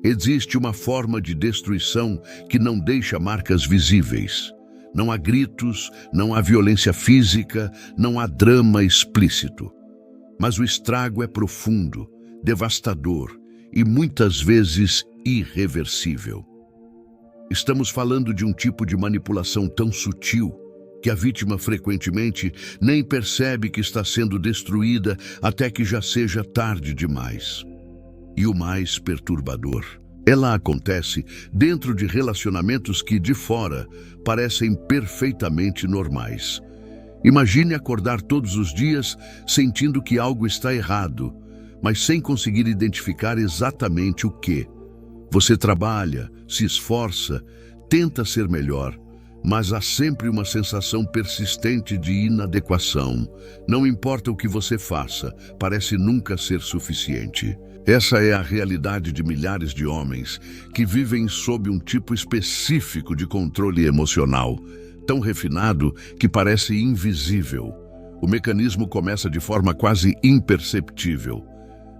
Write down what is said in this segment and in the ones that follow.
Existe uma forma de destruição que não deixa marcas visíveis. Não há gritos, não há violência física, não há drama explícito. Mas o estrago é profundo, devastador e muitas vezes irreversível. Estamos falando de um tipo de manipulação tão sutil que a vítima frequentemente nem percebe que está sendo destruída até que já seja tarde demais. E o mais perturbador, ela acontece dentro de relacionamentos que, de fora, parecem perfeitamente normais. Imagine acordar todos os dias sentindo que algo está errado, mas sem conseguir identificar exatamente o que. Você trabalha, se esforça, tenta ser melhor, mas há sempre uma sensação persistente de inadequação. Não importa o que você faça, parece nunca ser suficiente. Essa é a realidade de milhares de homens que vivem sob um tipo específico de controle emocional, tão refinado que parece invisível. O mecanismo começa de forma quase imperceptível.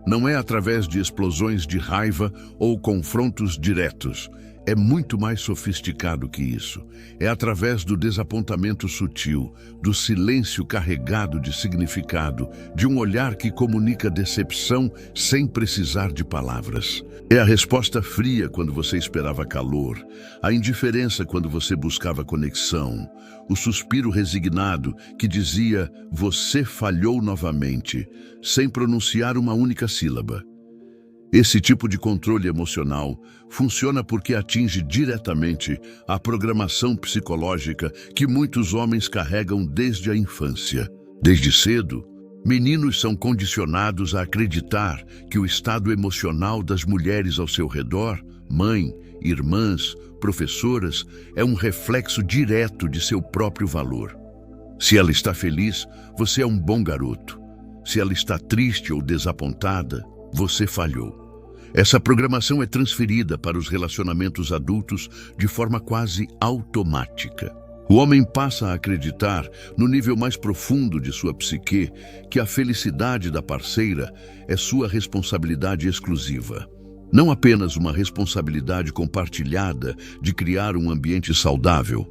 Não é através de explosões de raiva ou confrontos diretos. É muito mais sofisticado que isso. É através do desapontamento sutil, do silêncio carregado de significado, de um olhar que comunica decepção sem precisar de palavras. É a resposta fria quando você esperava calor, a indiferença quando você buscava conexão, o suspiro resignado que dizia "você falhou novamente", sem pronunciar uma única sílaba. Esse tipo de controle emocional funciona porque atinge diretamente a programação psicológica que muitos homens carregam desde a infância. Desde cedo, meninos são condicionados a acreditar que o estado emocional das mulheres ao seu redor, mãe, irmãs, professoras, é um reflexo direto de seu próprio valor. Se ela está feliz, você é um bom garoto. Se ela está triste ou desapontada, você falhou. Essa programação é transferida para os relacionamentos adultos de forma quase automática. O homem passa a acreditar, no nível mais profundo de sua psique, que a felicidade da parceira é sua responsabilidade exclusiva. Não apenas uma responsabilidade compartilhada de criar um ambiente saudável,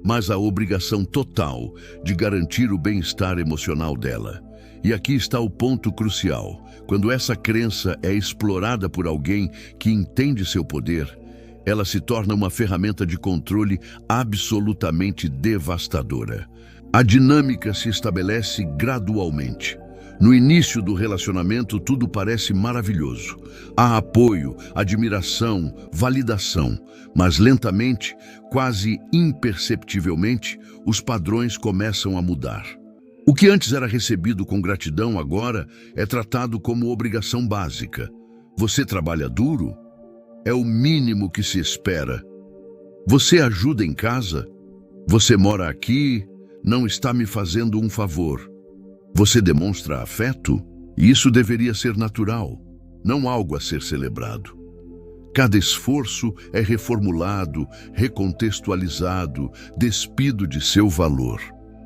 mas a obrigação total de garantir o bem-estar emocional dela. E aqui está o ponto crucial. Quando essa crença é explorada por alguém que entende seu poder, ela se torna uma ferramenta de controle absolutamente devastadora. A dinâmica se estabelece gradualmente. No início do relacionamento, tudo parece maravilhoso. Há apoio, admiração, validação, mas lentamente, quase imperceptivelmente, os padrões começam a mudar. O que antes era recebido com gratidão agora é tratado como obrigação básica. Você trabalha duro? É o mínimo que se espera. Você ajuda em casa? Você mora aqui? Não está me fazendo um favor. Você demonstra afeto? Isso deveria ser natural, não algo a ser celebrado. Cada esforço é reformulado, recontextualizado, despido de seu valor.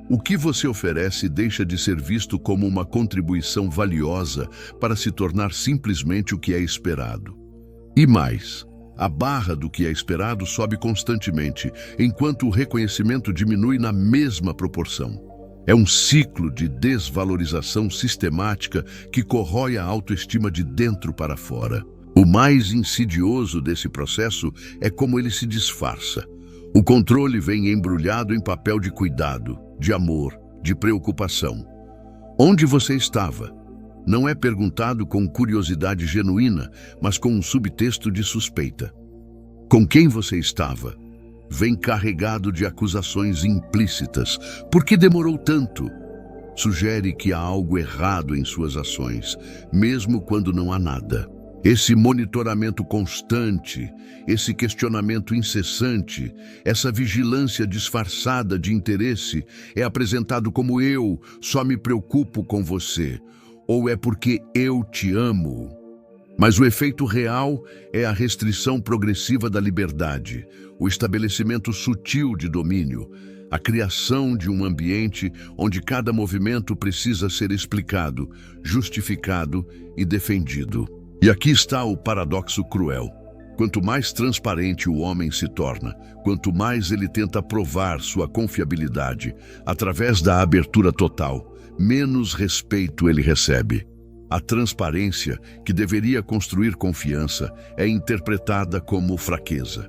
O que você oferece deixa de ser visto como uma contribuição valiosa para se tornar simplesmente o que é esperado. E mais, a barra do que é esperado sobe constantemente, enquanto o reconhecimento diminui na mesma proporção. É um ciclo de desvalorização sistemática que corrói a autoestima de dentro para fora. O mais insidioso desse processo é como ele se disfarça. O controle vem embrulhado em papel de cuidado, de amor, de preocupação. Onde você estava? Não é perguntado com curiosidade genuína, mas com um subtexto de suspeita. Com quem você estava? Vem carregado de acusações implícitas. Por que demorou tanto? Sugere que há algo errado em suas ações, mesmo quando não há nada. Esse monitoramento constante, esse questionamento incessante, essa vigilância disfarçada de interesse é apresentado como eu só me preocupo com você, ou é porque eu te amo. Mas o efeito real é a restrição progressiva da liberdade, o estabelecimento sutil de domínio, a criação de um ambiente onde cada movimento precisa ser explicado, justificado e defendido. E aqui está o paradoxo cruel. Quanto mais transparente o homem se torna, quanto mais ele tenta provar sua confiabilidade através da abertura total, menos respeito ele recebe. A transparência, que deveria construir confiança, é interpretada como fraqueza.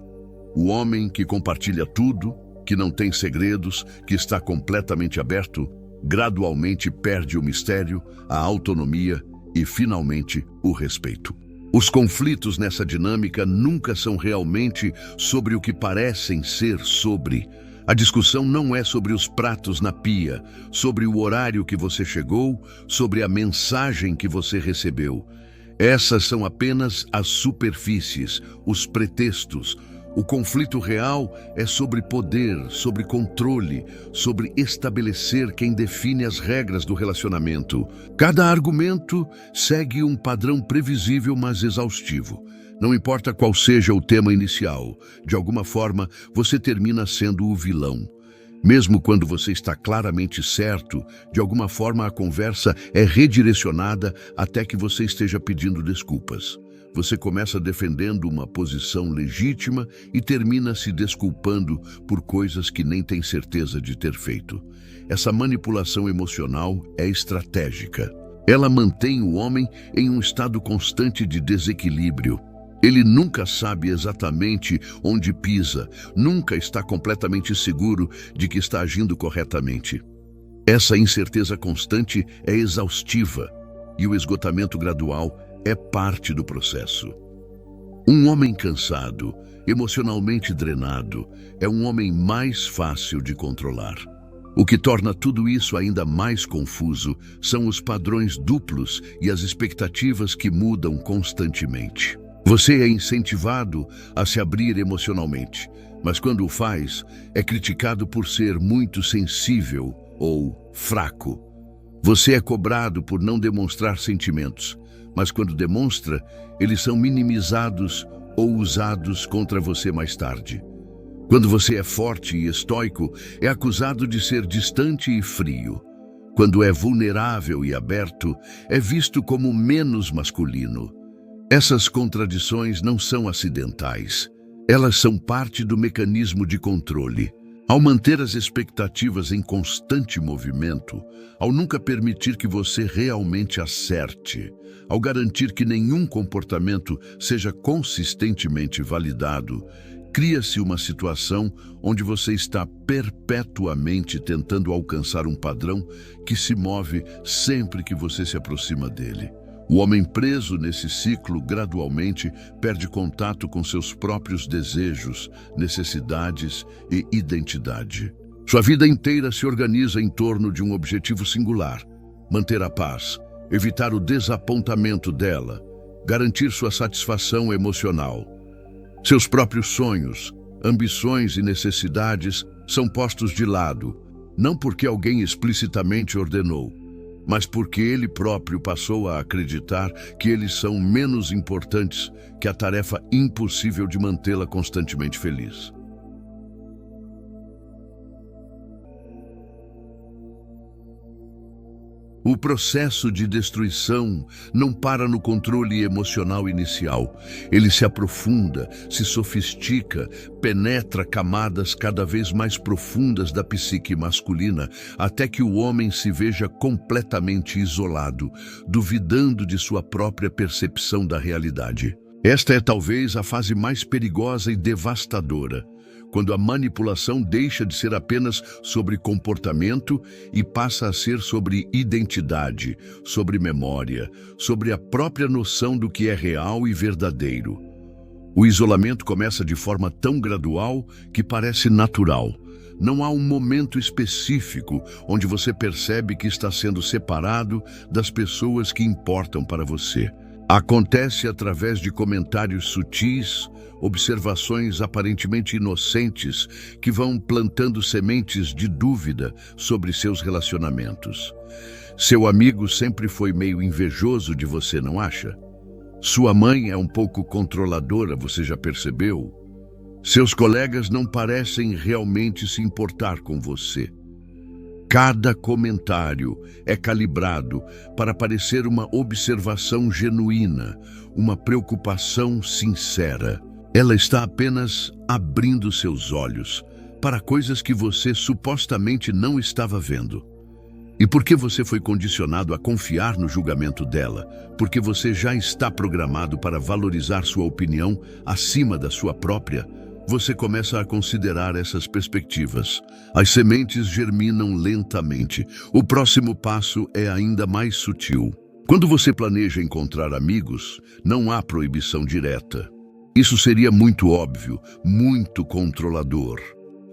O homem que compartilha tudo, que não tem segredos, que está completamente aberto, gradualmente perde o mistério, a autonomia e, finalmente, o respeito. Os conflitos nessa dinâmica nunca são realmente sobre o que parecem ser sobre. A discussão não é sobre os pratos na pia, sobre o horário que você chegou, sobre a mensagem que você recebeu. Essas são apenas as superfícies, os pretextos. O conflito real é sobre poder, sobre controle, sobre estabelecer quem define as regras do relacionamento. Cada argumento segue um padrão previsível, mas exaustivo. Não importa qual seja o tema inicial, de alguma forma você termina sendo o vilão. Mesmo quando você está claramente certo, de alguma forma a conversa é redirecionada até que você esteja pedindo desculpas. Você começa defendendo uma posição legítima e termina se desculpando por coisas que nem tem certeza de ter feito. Essa manipulação emocional é estratégica. Ela mantém o homem em um estado constante de desequilíbrio. Ele nunca sabe exatamente onde pisa, nunca está completamente seguro de que está agindo corretamente. Essa incerteza constante é exaustiva e o esgotamento gradual é parte do processo. Um homem cansado, emocionalmente drenado, é um homem mais fácil de controlar. O que torna tudo isso ainda mais confuso são os padrões duplos e as expectativas que mudam constantemente. Você é incentivado a se abrir emocionalmente, mas quando o faz, é criticado por ser muito sensível ou fraco. Você é cobrado por não demonstrar sentimentos, mas quando demonstra, eles são minimizados ou usados contra você mais tarde. Quando você é forte e estoico, é acusado de ser distante e frio. Quando é vulnerável e aberto, é visto como menos masculino. Essas contradições não são acidentais. Elas são parte do mecanismo de controle. Ao manter as expectativas em constante movimento, ao nunca permitir que você realmente acerte, ao garantir que nenhum comportamento seja consistentemente validado, cria-se uma situação onde você está perpetuamente tentando alcançar um padrão que se move sempre que você se aproxima dele. O homem preso nesse ciclo gradualmente perde contato com seus próprios desejos, necessidades e identidade. Sua vida inteira se organiza em torno de um objetivo singular: manter a paz, evitar o desapontamento dela, garantir sua satisfação emocional. Seus próprios sonhos, ambições e necessidades são postos de lado, não porque alguém explicitamente ordenou, mas porque ele próprio passou a acreditar que eles são menos importantes que a tarefa impossível de mantê-la constantemente feliz. O processo de destruição não para no controle emocional inicial. Ele se aprofunda, se sofistica, penetra camadas cada vez mais profundas da psique masculina, até que o homem se veja completamente isolado, duvidando de sua própria percepção da realidade. Esta é talvez a fase mais perigosa e devastadora, quando a manipulação deixa de ser apenas sobre comportamento e passa a ser sobre identidade, sobre memória, sobre a própria noção do que é real e verdadeiro. O isolamento começa de forma tão gradual que parece natural. Não há um momento específico onde você percebe que está sendo separado das pessoas que importam para você. Acontece através de comentários sutis, observações aparentemente inocentes que vão plantando sementes de dúvida sobre seus relacionamentos. Seu amigo sempre foi meio invejoso de você, não acha? Sua mãe é um pouco controladora, você já percebeu? Seus colegas não parecem realmente se importar com você. Cada comentário é calibrado para parecer uma observação genuína, uma preocupação sincera. Ela está apenas abrindo seus olhos para coisas que você supostamente não estava vendo. E porque você foi condicionado a confiar no julgamento dela, porque você já está programado para valorizar sua opinião acima da sua própria, você começa a considerar essas perspectivas. As sementes germinam lentamente. O próximo passo é ainda mais sutil. Quando você planeja encontrar amigos, não há proibição direta. Isso seria muito óbvio, muito controlador.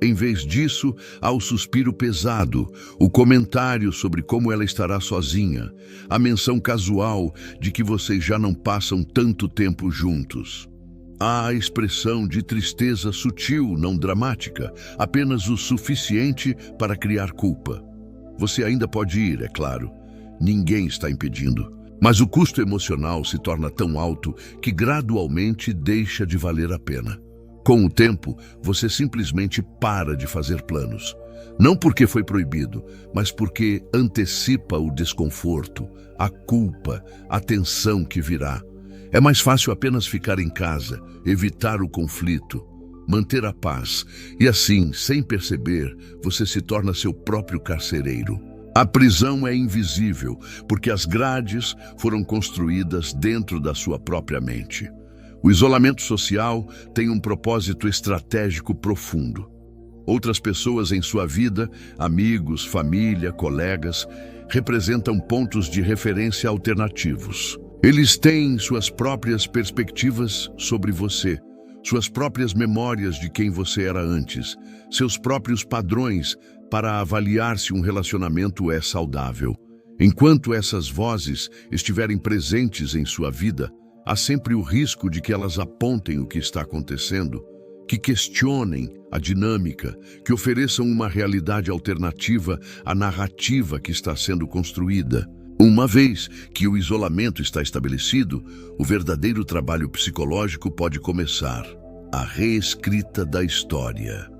Em vez disso, há o suspiro pesado, o comentário sobre como ela estará sozinha, a menção casual de que vocês já não passam tanto tempo juntos. Há a expressão de tristeza sutil, não dramática, apenas o suficiente para criar culpa. Você ainda pode ir, é claro. Ninguém está impedindo. Mas o custo emocional se torna tão alto que gradualmente deixa de valer a pena. Com o tempo, você simplesmente para de fazer planos. Não porque foi proibido, mas porque antecipa o desconforto, a culpa, a tensão que virá. É mais fácil apenas ficar em casa, evitar o conflito, manter a paz, e assim, sem perceber, você se torna seu próprio carcereiro. A prisão é invisível, porque as grades foram construídas dentro da sua própria mente. O isolamento social tem um propósito estratégico profundo. Outras pessoas em sua vida, amigos, família, colegas, representam pontos de referência alternativos. Eles têm suas próprias perspectivas sobre você, suas próprias memórias de quem você era antes, seus próprios padrões para avaliar se um relacionamento é saudável. Enquanto essas vozes estiverem presentes em sua vida, há sempre o risco de que elas apontem o que está acontecendo, que questionem a dinâmica, que ofereçam uma realidade alternativa à narrativa que está sendo construída. Uma vez que o isolamento está estabelecido, o verdadeiro trabalho psicológico pode começar: a reescrita da história.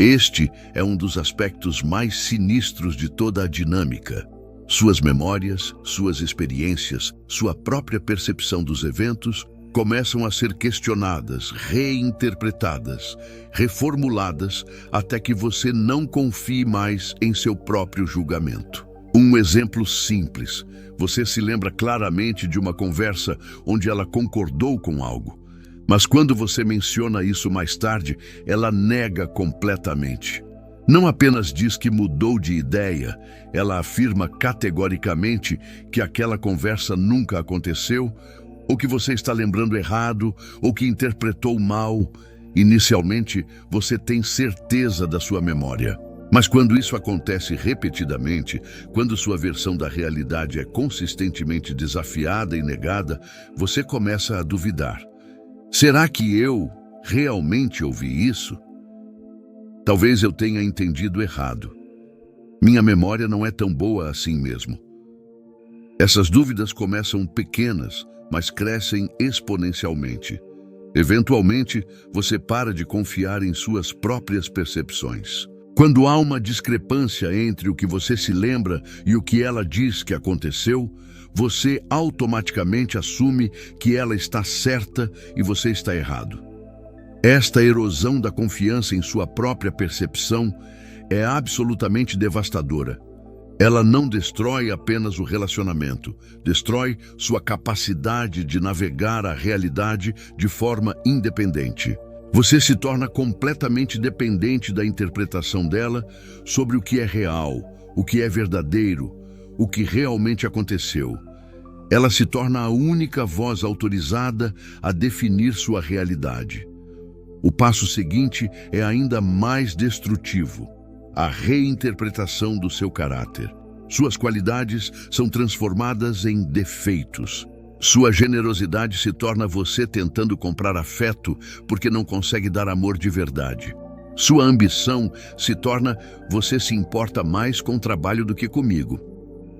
Este é um dos aspectos mais sinistros de toda a dinâmica. Suas memórias, suas experiências, sua própria percepção dos eventos começam a ser questionadas, reinterpretadas, reformuladas, até que você não confie mais em seu próprio julgamento. Um exemplo simples: você se lembra claramente de uma conversa onde ela concordou com algo, mas quando você menciona isso mais tarde, ela nega completamente. Não apenas diz que mudou de ideia, ela afirma categoricamente que aquela conversa nunca aconteceu, ou que você está lembrando errado, ou que interpretou mal. Inicialmente, você tem certeza da sua memória. Mas quando isso acontece repetidamente, quando sua versão da realidade é consistentemente desafiada e negada, você começa a duvidar. Será que eu realmente ouvi isso? Talvez eu tenha entendido errado. Minha memória não é tão boa assim mesmo. Essas dúvidas começam pequenas, mas crescem exponencialmente. Eventualmente, você para de confiar em suas próprias percepções. Quando há uma discrepância entre o que você se lembra e o que ela diz que aconteceu, você automaticamente assume que ela está certa e você está errado. Esta erosão da confiança em sua própria percepção é absolutamente devastadora. Ela não destrói apenas o relacionamento, destrói sua capacidade de navegar a realidade de forma independente. Você se torna completamente dependente da interpretação dela sobre o que é real, o que é verdadeiro, o que realmente aconteceu. Ela se torna a única voz autorizada a definir sua realidade. O passo seguinte é ainda mais destrutivo: a reinterpretação do seu caráter. Suas qualidades são transformadas em defeitos. Sua generosidade se torna você tentando comprar afeto porque não consegue dar amor de verdade. Sua ambição se torna você se importa mais com o trabalho do que comigo.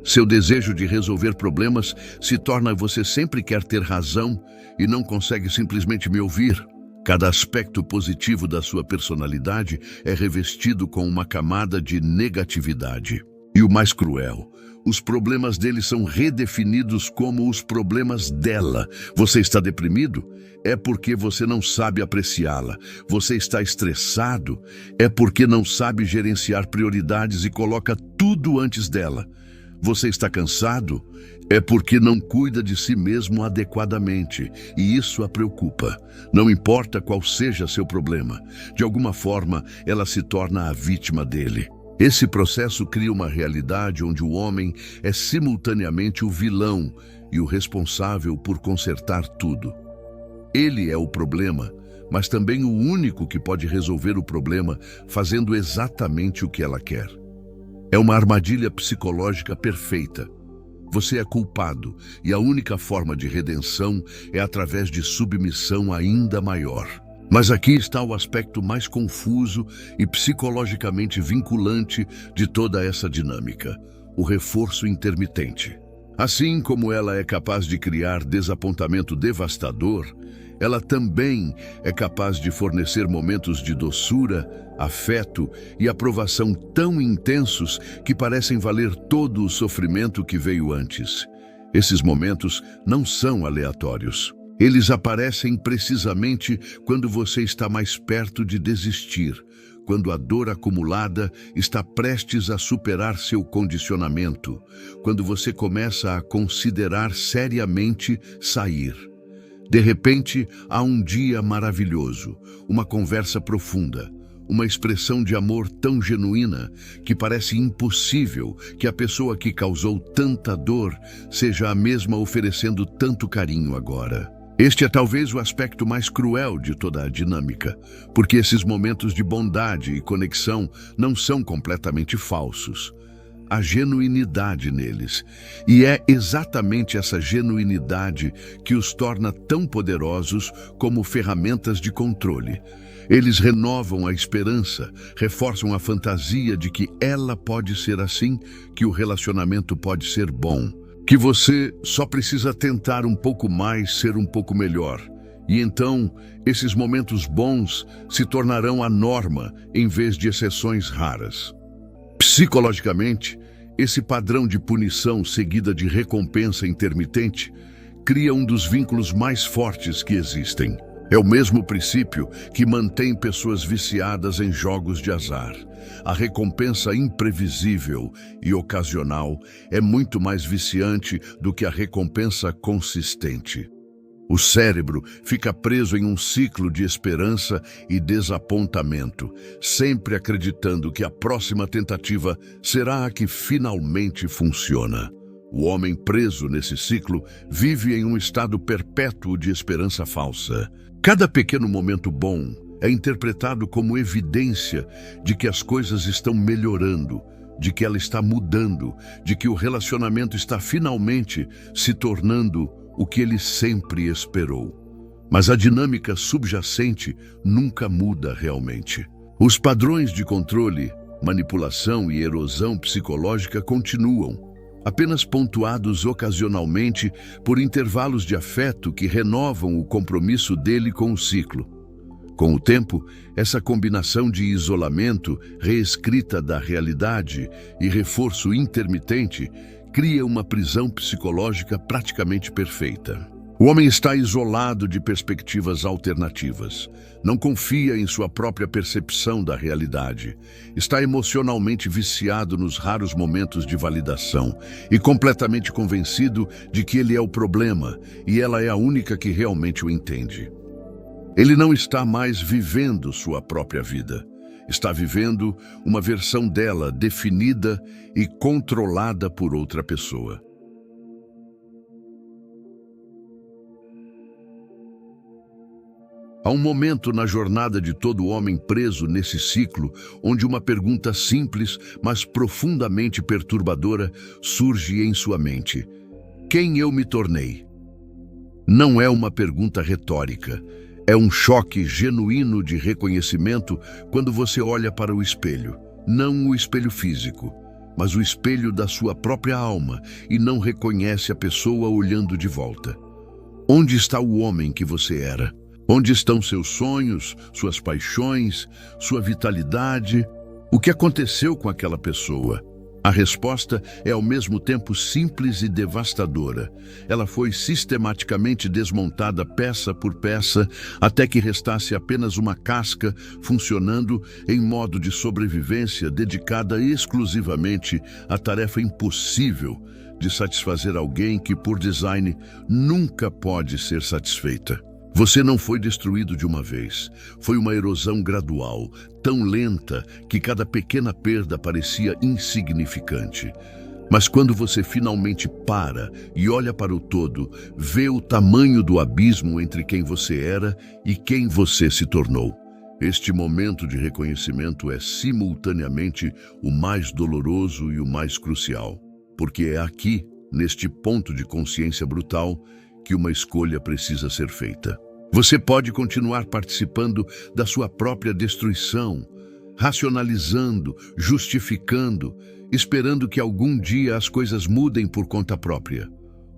Seu desejo de resolver problemas se torna você sempre quer ter razão e não consegue simplesmente me ouvir. Cada aspecto positivo da sua personalidade é revestido com uma camada de negatividade. E o mais cruel, os problemas dele são redefinidos como os problemas dela. Você está deprimido? É porque você não sabe apreciá-la. Você está estressado? É porque não sabe gerenciar prioridades e coloca tudo antes dela. Você está cansado? É porque não cuida de si mesmo adequadamente, e isso a preocupa. Não importa qual seja seu problema, de alguma forma ela se torna a vítima dele. Esse processo cria uma realidade onde o homem é simultaneamente o vilão e o responsável por consertar tudo. Ele é o problema, mas também o único que pode resolver o problema fazendo exatamente o que ela quer. É uma armadilha psicológica perfeita. Você é culpado e a única forma de redenção é através de submissão ainda maior. Mas aqui está o aspecto mais confuso e psicologicamente vinculante de toda essa dinâmica: o reforço intermitente. Assim como ela é capaz de criar desapontamento devastador, ela também é capaz de fornecer momentos de doçura, afeto e aprovação tão intensos que parecem valer todo o sofrimento que veio antes. Esses momentos não são aleatórios. Eles aparecem precisamente quando você está mais perto de desistir, quando a dor acumulada está prestes a superar seu condicionamento, quando você começa a considerar seriamente sair. De repente, há um dia maravilhoso, uma conversa profunda, uma expressão de amor tão genuína que parece impossível que a pessoa que causou tanta dor seja a mesma oferecendo tanto carinho agora. Este é talvez o aspecto mais cruel de toda a dinâmica, porque esses momentos de bondade e conexão não são completamente falsos. Há genuinidade neles, e é exatamente essa genuinidade que os torna tão poderosos como ferramentas de controle. Eles renovam a esperança, reforçam a fantasia de que ela pode ser assim, que o relacionamento pode ser bom, que você só precisa tentar um pouco mais, ser um pouco melhor. E então, esses momentos bons se tornarão a norma em vez de exceções raras. Psicologicamente, esse padrão de punição seguida de recompensa intermitente cria um dos vínculos mais fortes que existem. É o mesmo princípio que mantém pessoas viciadas em jogos de azar. A recompensa imprevisível e ocasional é muito mais viciante do que a recompensa consistente. O cérebro fica preso em um ciclo de esperança e desapontamento, sempre acreditando que a próxima tentativa será a que finalmente funciona. O homem preso nesse ciclo vive em um estado perpétuo de esperança falsa. Cada pequeno momento bom é interpretado como evidência de que as coisas estão melhorando, de que ela está mudando, de que o relacionamento está finalmente se tornando o que ele sempre esperou. Mas a dinâmica subjacente nunca muda realmente. Os padrões de controle, manipulação e erosão psicológica continuam, apenas pontuados ocasionalmente por intervalos de afeto que renovam o compromisso dele com o ciclo. Com o tempo, essa combinação de isolamento, reescrita da realidade e reforço intermitente cria uma prisão psicológica praticamente perfeita. O homem está isolado de perspectivas alternativas. Não confia em sua própria percepção da realidade. Está emocionalmente viciado nos raros momentos de validação e completamente convencido de que ele é o problema e ela é a única que realmente o entende. Ele não está mais vivendo sua própria vida. Está vivendo uma versão dela definida e controlada por outra pessoa. Há um momento na jornada de todo homem preso nesse ciclo onde uma pergunta simples, mas profundamente perturbadora surge em sua mente: quem eu me tornei? Não é uma pergunta retórica. É um choque genuíno de reconhecimento quando você olha para o espelho. Não o espelho físico, mas o espelho da sua própria alma e não reconhece a pessoa olhando de volta. Onde está o homem que você era? Onde estão seus sonhos, suas paixões, sua vitalidade? O que aconteceu com aquela pessoa? A resposta é ao mesmo tempo simples e devastadora. Ela foi sistematicamente desmontada peça por peça até que restasse apenas uma casca funcionando em modo de sobrevivência dedicada exclusivamente à tarefa impossível de satisfazer alguém que, por design, nunca pode ser satisfeita. Você não foi destruído de uma vez. Foi uma erosão gradual, tão lenta que cada pequena perda parecia insignificante. Mas quando você finalmente para e olha para o todo, vê o tamanho do abismo entre quem você era e quem você se tornou. Este momento de reconhecimento é simultaneamente o mais doloroso e o mais crucial, porque é aqui, neste ponto de consciência brutal, que uma escolha precisa ser feita. Você pode continuar participando da sua própria destruição, racionalizando, justificando, esperando que algum dia as coisas mudem por conta própria.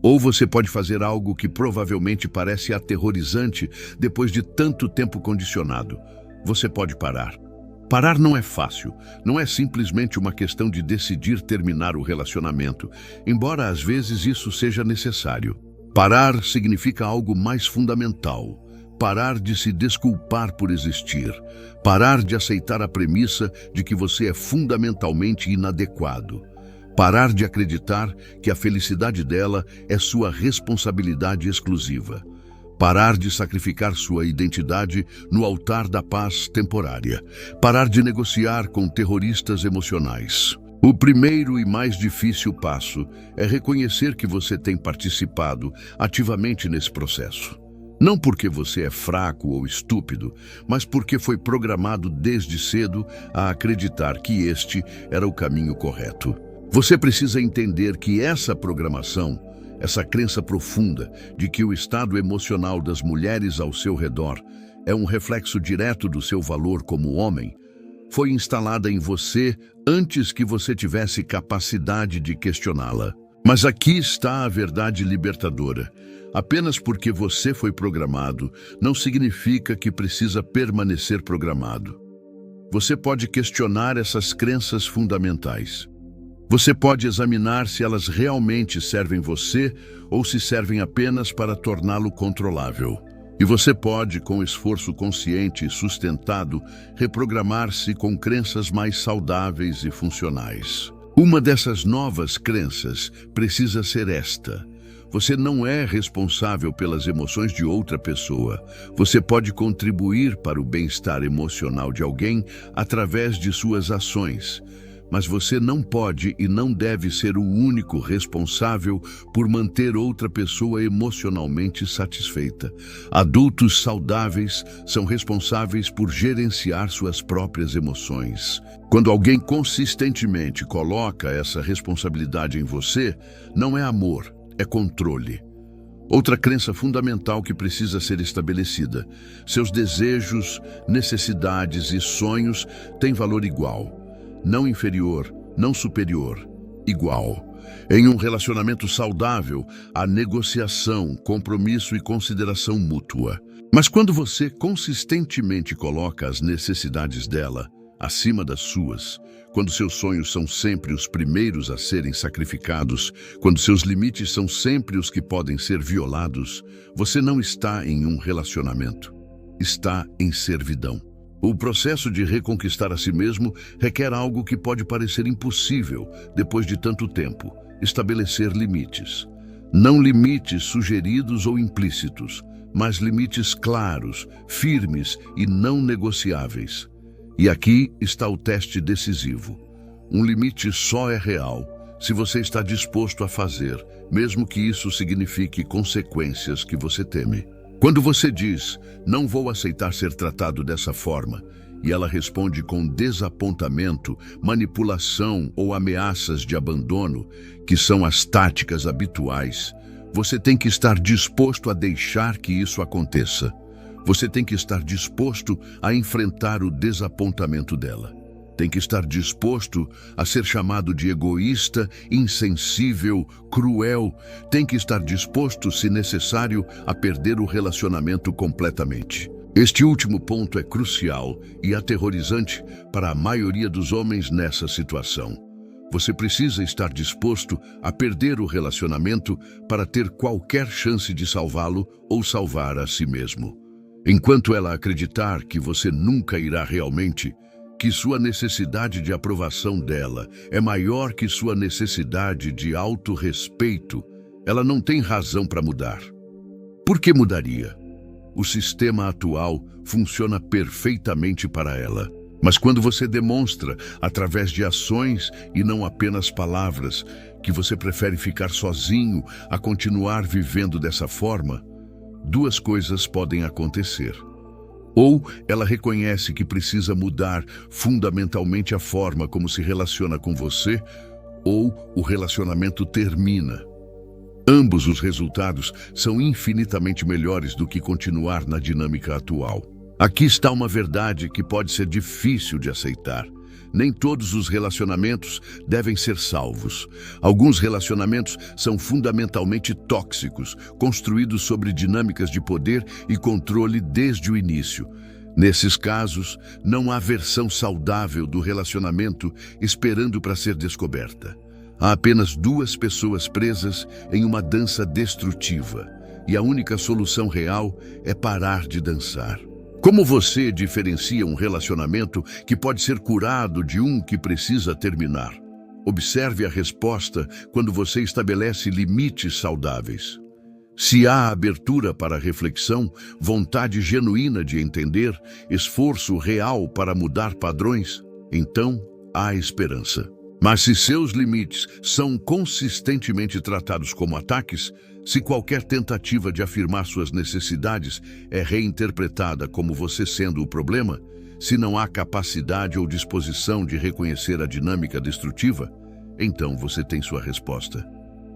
Ou você pode fazer algo que provavelmente parece aterrorizante depois de tanto tempo condicionado. Você pode parar. Parar não é fácil, não é simplesmente uma questão de decidir terminar o relacionamento, embora às vezes isso seja necessário. Parar significa algo mais fundamental. Parar de se desculpar por existir. Parar de aceitar a premissa de que você é fundamentalmente inadequado. Parar de acreditar que a felicidade dela é sua responsabilidade exclusiva. Parar de sacrificar sua identidade no altar da paz temporária. Parar de negociar com terroristas emocionais. O primeiro e mais difícil passo é reconhecer que você tem participado ativamente nesse processo. Não porque você é fraco ou estúpido, mas porque foi programado desde cedo a acreditar que este era o caminho correto. Você precisa entender que essa programação, essa crença profunda de que o estado emocional das mulheres ao seu redor é um reflexo direto do seu valor como homem, foi instalada em você antes que você tivesse capacidade de questioná-la. Mas aqui está a verdade libertadora. Apenas porque você foi programado, não significa que precisa permanecer programado. Você pode questionar essas crenças fundamentais. Você pode examinar se elas realmente servem você ou se servem apenas para torná-lo controlável. E você pode, com esforço consciente e sustentado, reprogramar-se com crenças mais saudáveis e funcionais. Uma dessas novas crenças precisa ser esta: você não é responsável pelas emoções de outra pessoa. Você pode contribuir para o bem-estar emocional de alguém através de suas ações. Mas você não pode e não deve ser o único responsável por manter outra pessoa emocionalmente satisfeita. Adultos saudáveis são responsáveis por gerenciar suas próprias emoções. Quando alguém consistentemente coloca essa responsabilidade em você, não é amor, é controle. Outra crença fundamental que precisa ser estabelecida: seus desejos, necessidades e sonhos têm valor igual. Não inferior, não superior, igual. Em um relacionamento saudável, há negociação, compromisso e consideração mútua. Mas quando você consistentemente coloca as necessidades dela acima das suas, quando seus sonhos são sempre os primeiros a serem sacrificados, quando seus limites são sempre os que podem ser violados, você não está em um relacionamento, está em servidão. O processo de reconquistar a si mesmo requer algo que pode parecer impossível depois de tanto tempo: estabelecer limites. Não limites sugeridos ou implícitos, mas limites claros, firmes e não negociáveis. E aqui está o teste decisivo. Um limite só é real se você está disposto a fazer, mesmo que isso signifique consequências que você teme. Quando você diz, não vou aceitar ser tratado dessa forma, e ela responde com desapontamento, manipulação ou ameaças de abandono, que são as táticas habituais, você tem que estar disposto a deixar que isso aconteça. Você tem que estar disposto a enfrentar o desapontamento dela. Tem que estar disposto a ser chamado de egoísta, insensível, cruel. Tem que estar disposto, se necessário, a perder o relacionamento completamente. Este último ponto é crucial e aterrorizante para a maioria dos homens nessa situação. Você precisa estar disposto a perder o relacionamento para ter qualquer chance de salvá-lo ou salvar a si mesmo. Enquanto ela acreditar que você nunca irá realmente, que sua necessidade de aprovação dela é maior que sua necessidade de autorrespeito, ela não tem razão para mudar. Por que mudaria? O sistema atual funciona perfeitamente para ela. Mas quando você demonstra, através de ações e não apenas palavras, que você prefere ficar sozinho a continuar vivendo dessa forma, duas coisas podem acontecer. Ou ela reconhece que precisa mudar fundamentalmente a forma como se relaciona com você, ou o relacionamento termina. Ambos os resultados são infinitamente melhores do que continuar na dinâmica atual. Aqui está uma verdade que pode ser difícil de aceitar. Nem todos os relacionamentos devem ser salvos. Alguns relacionamentos são fundamentalmente tóxicos, construídos sobre dinâmicas de poder e controle desde o início. Nesses casos, não há versão saudável do relacionamento esperando para ser descoberta. Há apenas duas pessoas presas em uma dança destrutiva, e a única solução real é parar de dançar. Como você diferencia um relacionamento que pode ser curado de um que precisa terminar? Observe a resposta quando você estabelece limites saudáveis. Se há abertura para reflexão, vontade genuína de entender, esforço real para mudar padrões, então há esperança. Mas se seus limites são consistentemente tratados como ataques, se qualquer tentativa de afirmar suas necessidades é reinterpretada como você sendo o problema, se não há capacidade ou disposição de reconhecer a dinâmica destrutiva, então você tem sua resposta.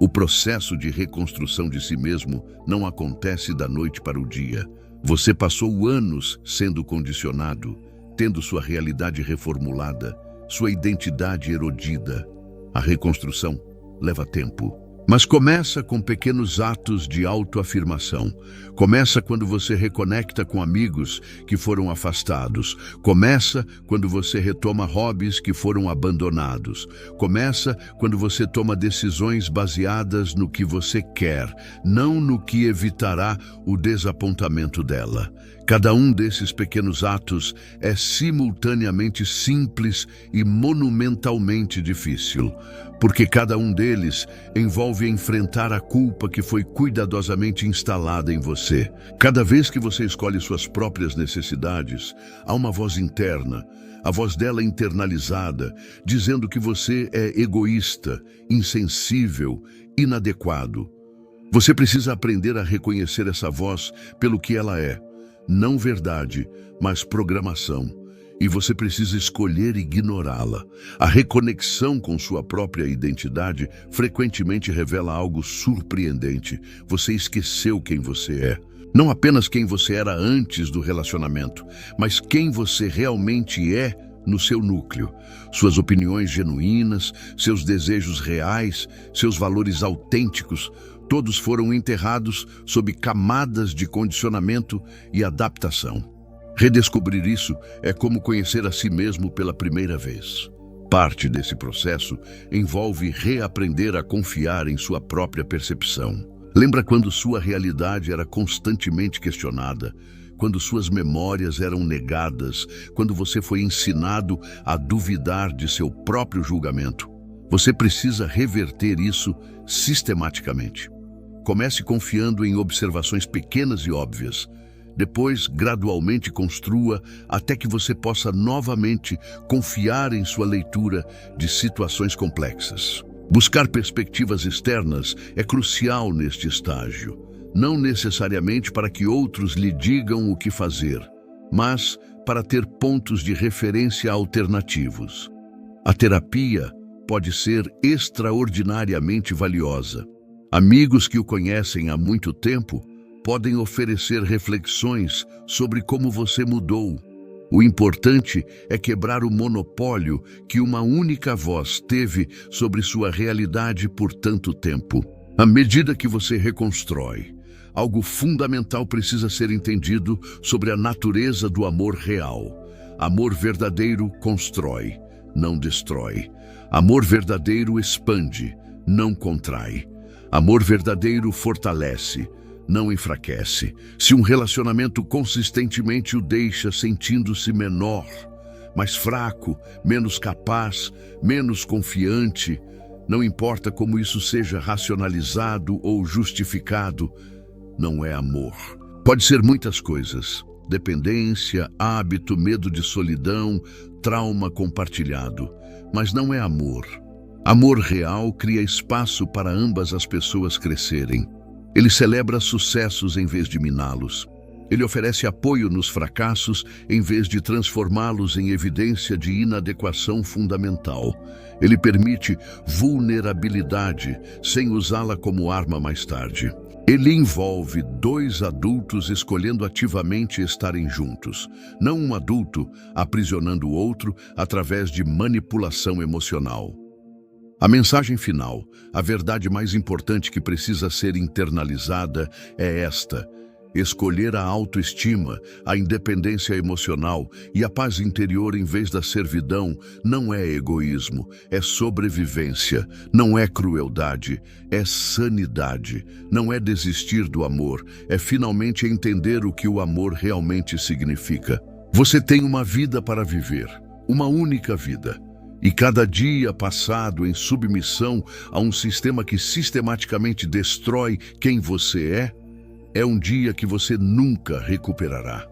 O processo de reconstrução de si mesmo não acontece da noite para o dia. Você passou anos sendo condicionado, tendo sua realidade reformulada, sua identidade erodida. A reconstrução leva tempo. Mas começa com pequenos atos de autoafirmação. Começa quando você reconecta com amigos que foram afastados. Começa quando você retoma hobbies que foram abandonados. Começa quando você toma decisões baseadas no que você quer, não no que evitará o desapontamento dela. Cada um desses pequenos atos é simultaneamente simples e monumentalmente difícil, porque cada um deles envolve enfrentar a culpa que foi cuidadosamente instalada em você. Cada vez que você escolhe suas próprias necessidades, há uma voz interna, a voz dela internalizada, dizendo que você é egoísta, insensível, inadequado. Você precisa aprender a reconhecer essa voz pelo que ela é. Não verdade, mas programação. E você precisa escolher ignorá-la. A reconexão com sua própria identidade frequentemente revela algo surpreendente. Você esqueceu quem você é. Não apenas quem você era antes do relacionamento, mas quem você realmente é no seu núcleo. Suas opiniões genuínas, seus desejos reais, seus valores autênticos, todos foram enterrados sob camadas de condicionamento e adaptação. Redescobrir isso é como conhecer a si mesmo pela primeira vez. Parte desse processo envolve reaprender a confiar em sua própria percepção. Lembra quando sua realidade era constantemente questionada, quando suas memórias eram negadas, quando você foi ensinado a duvidar de seu próprio julgamento? Você precisa reverter isso sistematicamente. Comece confiando em observações pequenas e óbvias. Depois, gradualmente construa até que você possa novamente confiar em sua leitura de situações complexas. Buscar perspectivas externas é crucial neste estágio. Não necessariamente para que outros lhe digam o que fazer, mas para ter pontos de referência alternativos. A terapia pode ser extraordinariamente valiosa. Amigos que o conhecem há muito tempo podem oferecer reflexões sobre como você mudou. O importante é quebrar o monopólio que uma única voz teve sobre sua realidade por tanto tempo. À medida que você reconstrói, algo fundamental precisa ser entendido sobre a natureza do amor real. Amor verdadeiro constrói, não destrói. Amor verdadeiro expande, não contrai. Amor verdadeiro fortalece, não enfraquece. Se um relacionamento consistentemente o deixa sentindo-se menor, mais fraco, menos capaz, menos confiante, não importa como isso seja racionalizado ou justificado, não é amor. Pode ser muitas coisas: dependência, hábito, medo de solidão, trauma compartilhado, mas não é amor. Amor real cria espaço para ambas as pessoas crescerem. Ele celebra sucessos em vez de miná-los. Ele oferece apoio nos fracassos em vez de transformá-los em evidência de inadequação fundamental. Ele permite vulnerabilidade sem usá-la como arma mais tarde. Ele envolve dois adultos escolhendo ativamente estarem juntos, não um adulto aprisionando o outro através de manipulação emocional. A mensagem final, a verdade mais importante que precisa ser internalizada é esta: escolher a autoestima, a independência emocional e a paz interior em vez da servidão não é egoísmo, é sobrevivência, não é crueldade, é sanidade, não é desistir do amor, é finalmente entender o que o amor realmente significa. Você tem uma vida para viver, uma única vida. E cada dia passado em submissão a um sistema que sistematicamente destrói quem você é um dia que você nunca recuperará.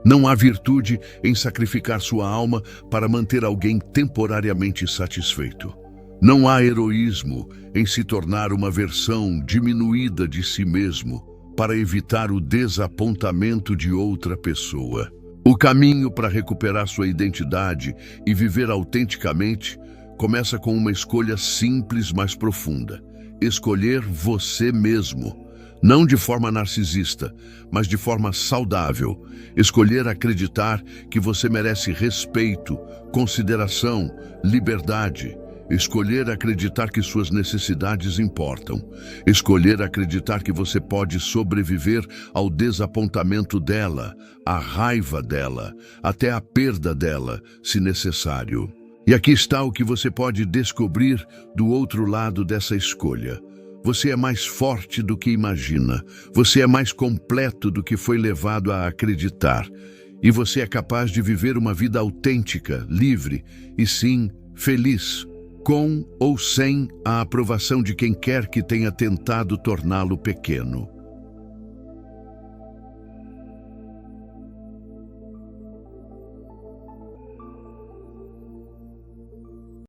Não há virtude em sacrificar sua alma para manter alguém temporariamente satisfeito. Não há heroísmo em se tornar uma versão diminuída de si mesmo para evitar o desapontamento de outra pessoa. O caminho para recuperar sua identidade e viver autenticamente começa com uma escolha simples, mas profunda: escolher você mesmo. Não de forma narcisista, mas de forma saudável. Escolher acreditar que você merece respeito, consideração, liberdade. Escolher acreditar que suas necessidades importam. Escolher acreditar que você pode sobreviver ao desapontamento dela, à raiva dela, até à perda dela, se necessário. E aqui está o que você pode descobrir do outro lado dessa escolha. Você é mais forte do que imagina. Você é mais completo do que foi levado a acreditar. E você é capaz de viver uma vida autêntica, livre e, sim, feliz, com ou sem a aprovação de quem quer que tenha tentado torná-lo pequeno.